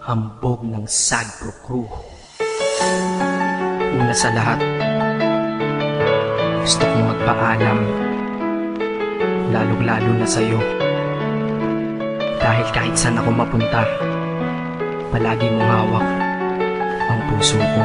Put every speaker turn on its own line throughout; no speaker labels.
hambog ng Sagpro Crew. Una sa lahat, gusto kong magpaalam, lalong-lalo na sa'yo. Dahil kahit saan ako mapunta, palagi mong hawak ang puso ko.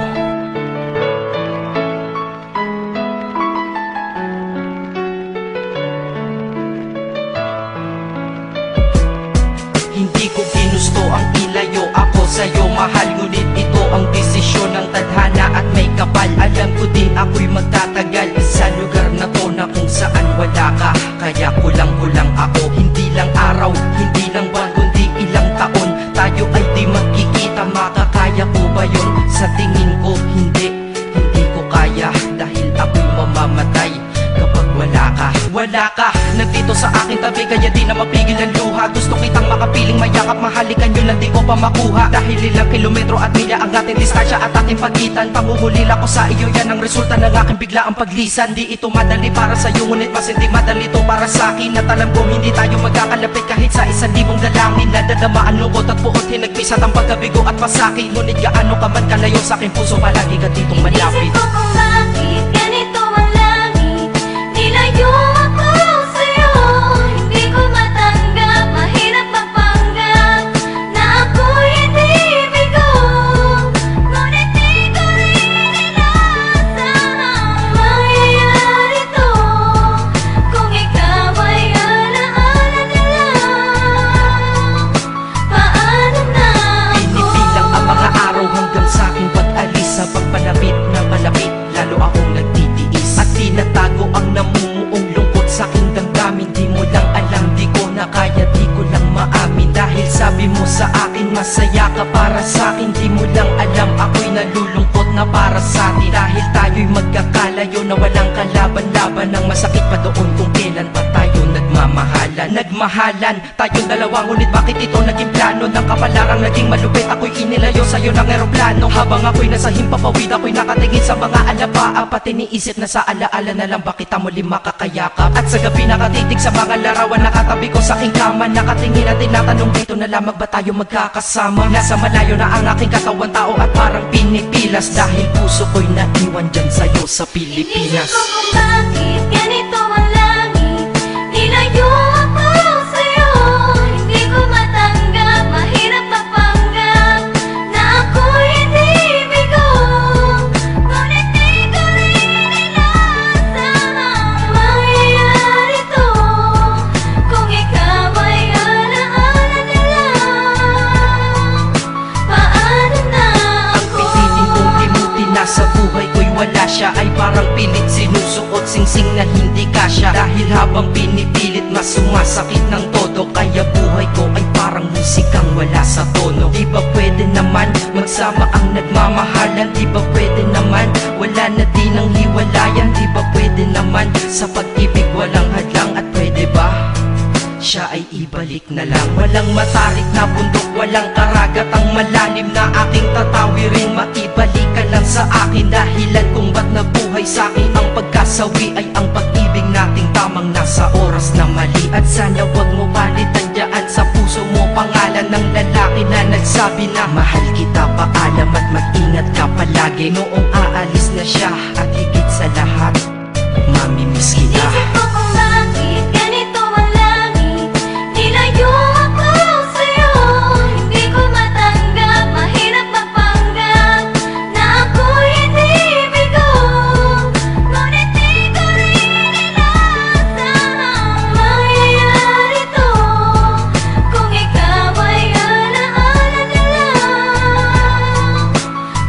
Hindi ko ginusto ang ilayo ako sa'yo, mahal. Ngunit ito ang desisyon ng tadhana at may kapal. Alam ko di ako'y magtatagal sa lugar na to na kung saan wala ka. Kaya kulang-kulang ako, hindi lang araw, hindi lang buwan, kundi ilang taon. Tayo ay di magkikita, makakaya ko ba yun? Sa tingin ko hindi ko kaya. Dahil ako'y mamamatay kapag wala ka. Wala ka, nandito sa aking tabi, kaya di na mapigil ang luha. Gusto kitang makapiling, mayakap, mahalikan yun lang di ko pa makuha. Dahil ilang kilometro at milya ang ating distansya at ating pagitan. Panguhulila ko sa iyo, yan ang resulta ng aking biglaang paglisan. Di ito madali para sa'yo, ngunit mas hindi madali to para sa'kin. At alam ko hindi tayo magkakalapit kahit sa 1,000 dalangin. Nadadama ang lungkot at puot, hinagpisat ang pagkabigo at pasakit. Ngunit gaano ka man kalayo sa aking puso, palagi ka ditong malapit.
Inisip ko kung bakit ganito ang langit, nilayo ako sa'yo. Hindi ko matanggap, mahirap magpanggap na ako'y hindi bigo. Ngunit di ko rin inasahang mangyayari to. Kung ikaw ay alaala na lang, paano na ako?
Pinipilang ang mga araw hanggang sa aking pag-alis. Sa pagpalapit na malapit, lalo akong nagtitiis. At tinatago ang namumuong lungkot sa aking damdamin. Di mo lang alam, di ko na kaya, di ko lang maamin. Dahil sabi mo sa akin, masaya ka para sa akin. Di mo lang alam, ako'y nalulungkot na para sa atin. Dahil tayo'y magkakalayo na walang kalaban-laban. Ang masakit pa doon kung kailan pa tayo nagmamahalan. Nagmahalan tayong dalawa, ngunit bakit ito naging plano? Ng kapalarang naging malupit, ako'y inilayo sa'yo ng eroplano. Habang ako'y nasa himpapawid, ako'y nakatingin sa mga alabaa. Pati niisip na sa alaala na lang bakit muli makakayakap. At sa gabi nakatitig sa mga larawan, nakatabi ko sa aking kama. Nakatingin at tinatanong, dito na lamang ba tayo magkakasama? Nasa malayo na ang aking katawan, tao at parang pinipilas. Dahil puso ko'y naiwan dyan sa'yo sa Pilipinas.
Inisip ko kung bakit ganito ang langit, nilayo ako sa'yo. Hindi ko matanggap, mahirap magpanggap na ako'y hindi bigo. Ngunit di ko rin inasahang mangyayari to. Kung ikaw ay alaala na lang, paano na ako?
Pilitin kong limutin na sa buhay ko'y wala siya. Ay parang pilit sinusuot, singsing na hindi kasya. Dahil habang pinipilit, mas sumasakit ng todo. Kaya buhay ko ay parang musikang wala sa tono. Di ba pwede naman magsama ang nagmamahalan? Di ba pwede naman wala na din ang hiwalayan? Di ba pwede naman sa pag-ibig walang hadlang? At pwede ba siya ay ibalik na lang? Walang matarik na bundok, walang karagat ang malalim na aking tatawirin. Maibalik ka lang sa akin, dahilan kung ba't nabuhay sa akin ang pagkasawi ay ang pag-ibig nating tamang nasa oras na mali. At sana wag mo palitan dyan sa puso mo pangalan ng lalaki na nagsabi na mahal kita, paalam at mag-ingat ka palagi. Noong aalis na siya at higit sa lahat, mamimiss kita.
Inisip ko kung bakit ganito ang langit, nilayo ako sa'yo. Hindi ko matanggap, mahirap magpanggap na ako'y hindi bigo. Ngunit di ko rin inasahang mangyayari to. Kung ikaw ay alaala na lang,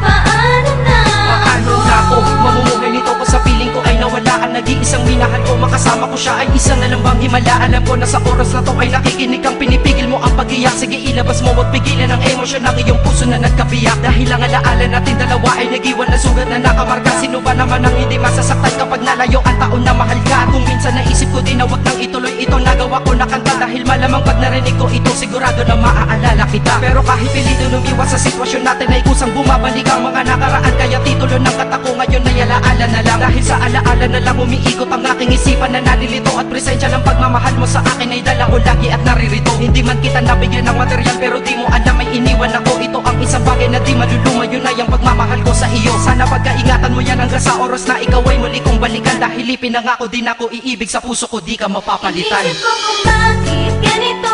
paano na
Paano na ako mamumuhay nito ko sa piling ko ay nawala ang nag-iisang minahal ko? Makasama ko siya ay isa na lang bang himala? Alam ko na sa oras na to ay nakikinig kang pinipigil mo ang pag-iyak. Sige ilabas mo, wag pigilan ang emosyon ng iyong puso na nagkabiyak. Dahil ang alaala natin dalawa ay nag-iwan na sugat na nakamarka. Sino ba naman ang hindi masasaktan kapag nalayo ang taon na mahal ka? Kung minsan naisip ko din na wag nang ituloy ito, nagawa ko na kanta. Dahil malamang pag narinig ko ito, sigurado na maaalala kita. Pero kahit pilito lumiwas sa sitwasyon natin ay kusang bumabalik ang mga nakaraan. Kaya titulo ng kata ko ngayon ay alaala na lang. Dahil sa alaala na lang umiikot ang aking isipan na nalilito. At presensya ng pagmamahal mo sa akin ay dala ko lagi at naririto. Hindi man kita nabigyan ng material, pero di mo alam ay iniwan ako. Ito ang isang bagay na di maluluma, yun ay ang pagmamahal ko sa iyo. Sana pagkaingatan mo yan hanggang sa oras na ikaw ay muli kong balikan. Dahil ipinangako din ako, iibig sa puso ko di ka mapapalitan.
Inisip ko kung bakit ganito